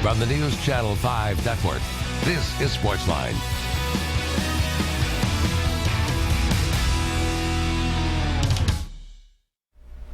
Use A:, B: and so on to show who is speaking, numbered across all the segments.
A: From the News Channel 5 Network, this is SportsLine.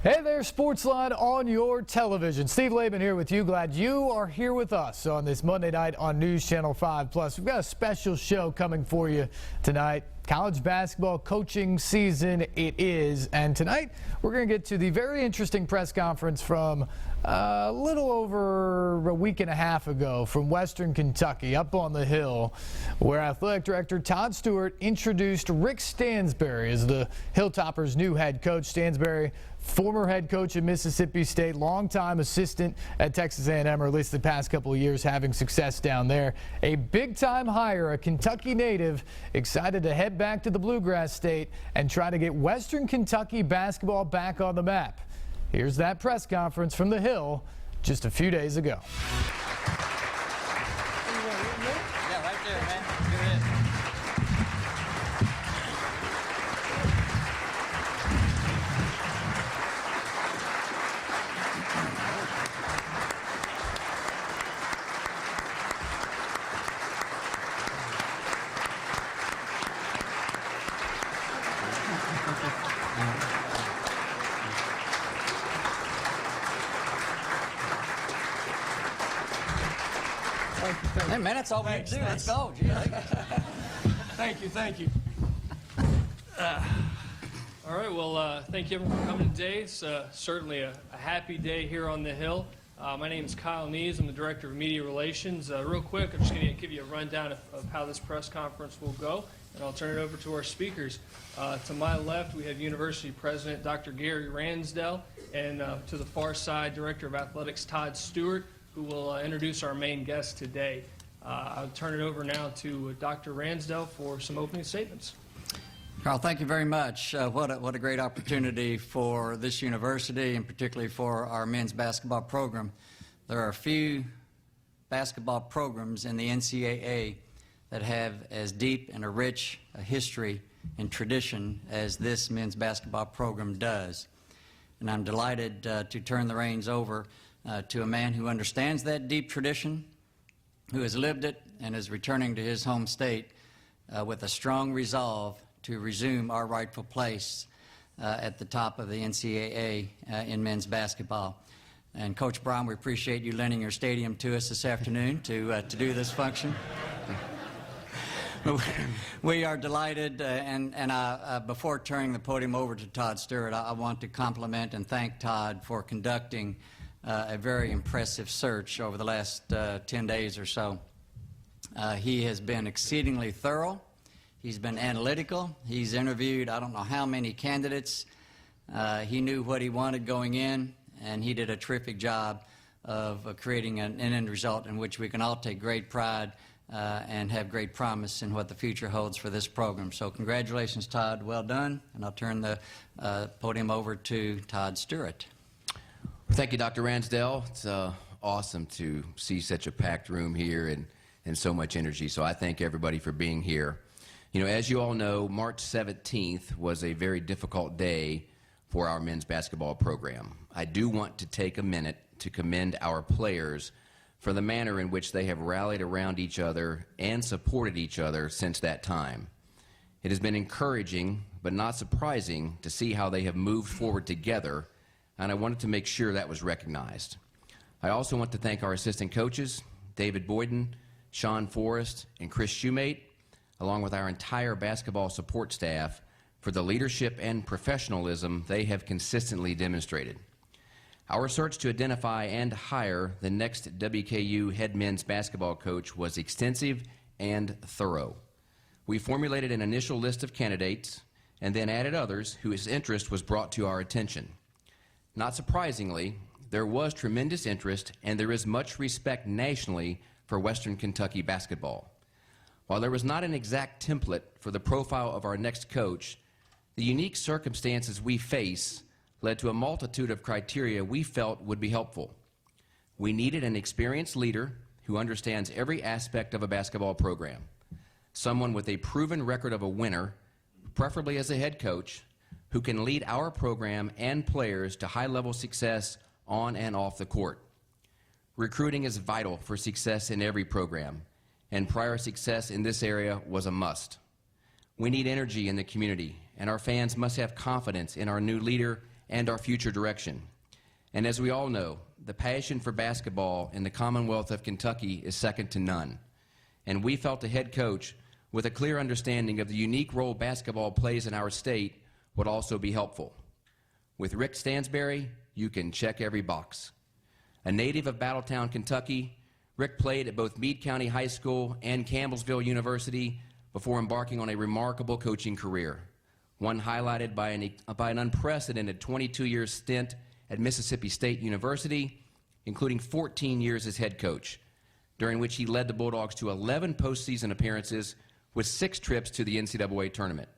B: Hey there, SportsLine on your television. Steve Laban here with you. Glad you are here with us on this Monday night on News Channel 5 Plus. We've got a special show coming for you tonight. College basketball coaching season it is. And tonight we're going to get to the very interesting press conference from a little over a week and a half ago from Western Kentucky up on the Hill, where Athletic Director Todd Stewart introduced Rick Stansbury as the Hilltoppers' new head coach. Stansbury, former head coach at Mississippi State, longtime assistant at Texas A&M, or at least the past couple of years having success down there. A big-time hire, a Kentucky native, excited to head back to the Bluegrass State and try to get Western Kentucky basketball back on the map. Here's that press conference from the Hill just a few days ago.
C: Yeah, right there, man. Go ahead. Hey, man, that's all we need to do. Let's go.
D: Thank you. All right, well, thank you everyone for coming today. It's certainly a happy day here on the Hill. My name is Kyle Nees. I'm the Director of Media Relations. Real quick, I'm just going to give you a rundown of how this press conference will go, and I'll turn it over to our speakers. To my left, we have University President Dr. Gary Ransdell, and to the far side, Director of Athletics Todd Stewart, who will introduce our main guest today. I'll turn it over now to Dr. Ransdell for some opening statements.
C: Carl, thank you very much. What a great opportunity for this university, and particularly for our men's basketball program. There are a few basketball programs in the NCAA that have as deep and a rich history and tradition as this men's basketball program does. And I'm delighted to turn the reins over to a man who understands that deep tradition, who has lived it, and is returning to his home state with a strong resolve to resume our rightful place at the top of the NCAA in men's basketball. And Coach Brown, we appreciate you lending your stadium to us this afternoon to do this function. We are delighted, and before turning the podium over to Todd Stewart, I want to compliment and thank Todd for conducting a very impressive search over the last 10 days or so. He has been exceedingly thorough. He's been analytical. He's interviewed I don't know how many candidates. He knew what he wanted going in, and he did a terrific job of creating an end result in which we can all take great pride and have great promise in what the future holds for this program. So congratulations, Todd. Well done. And I'll turn the podium over to Todd Stewart.
E: Thank you, Dr. Ransdell. It's awesome to see such a packed room here and so much energy. So I thank everybody for being here. You know, as you all know, March 17th was a very difficult day for our men's basketball program. I do want to take a minute to commend our players for the manner in which they have rallied around each other and supported each other since that time. It has been encouraging, but not surprising, to see how they have moved forward together, and I wanted to make sure that was recognized. I also want to thank our assistant coaches, David Boyden, Sean Forrest, and Chris Shoemate, along with our entire basketball support staff, for the leadership and professionalism they have consistently demonstrated. Our search to identify and hire the next WKU head men's basketball coach was extensive and thorough. We formulated an initial list of candidates and then added others whose interest was brought to our attention. Not surprisingly, there was tremendous interest, and there is much respect nationally for Western Kentucky basketball. While there was not an exact template for the profile of our next coach, the unique circumstances we face led to a multitude of criteria we felt would be helpful. We needed an experienced leader who understands every aspect of a basketball program, someone with a proven record of a winner, preferably as a head coach, who can lead our program and players to high-level success on and off the court. Recruiting is vital for success in every program, and prior success in this area was a must. We need energy in the community, and our fans must have confidence in our new leader and our future direction. And as we all know, the passion for basketball in the Commonwealth of Kentucky is second to none. And we felt a head coach with a clear understanding of the unique role basketball plays in our state would also be helpful. With Rick Stansberry, you can check every box. A native of Battletown, Kentucky, Rick played at both Meade County High School and Campbellsville University before embarking on a remarkable coaching career, one highlighted by an unprecedented 22-year stint at Mississippi State University, including 14 years as head coach, during which he led the Bulldogs to 11 postseason appearances with 6 trips to the NCAA tournament.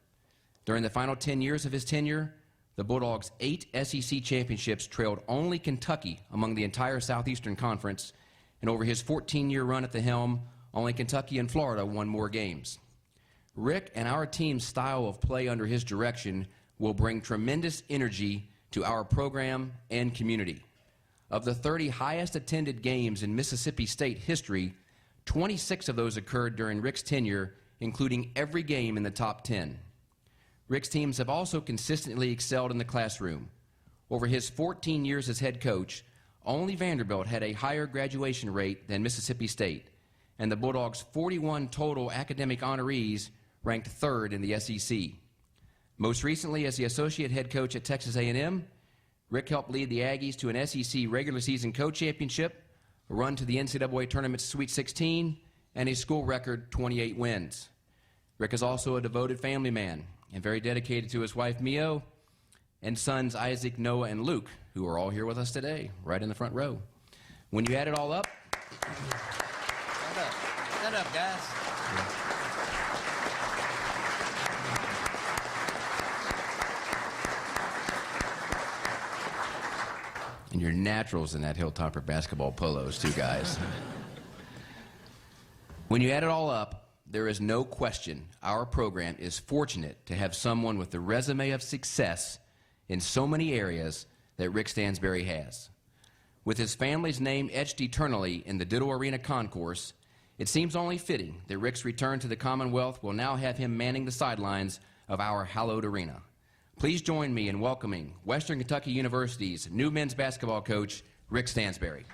E: During the final 10 years of his tenure, the Bulldogs' 8 SEC championships trailed only Kentucky among the entire Southeastern Conference, and over his 14-year run at the helm, only Kentucky and Florida won more games. Rick and our team's style of play under his direction will bring tremendous energy to our program and community. Of the 30 highest attended games in Mississippi State history, 26 of those occurred during Rick's tenure, including every game in the top 10. Rick's teams have also consistently excelled in the classroom. Over his 14 years as head coach, only Vanderbilt had a higher graduation rate than Mississippi State, and the Bulldogs' 41 total academic honorees ranked 3rd in the SEC. Most recently, as the associate head coach at Texas A&M, Rick helped lead the Aggies to an SEC regular season co-championship, a run to the NCAA Tournament's Sweet 16, and a school record 28 wins. Rick is also a devoted family man and very dedicated to his wife, Mio, and sons Isaac, Noah, and Luke, who are all here with us today, right in the front row. When you add it all up...
C: Stand up, guys.
E: And you're naturals in that Hilltopper basketball polos, too, guys. When you add it all up, there is no question our program is fortunate to have someone with the resume of success in so many areas that Rick Stansberry has. With his family's name etched eternally in the Ditto Arena concourse, it seems only fitting that Rick's return to the Commonwealth will now have him manning the sidelines of our hallowed arena. Please join me in welcoming Western Kentucky University's new men's basketball coach, Rick Stansberry.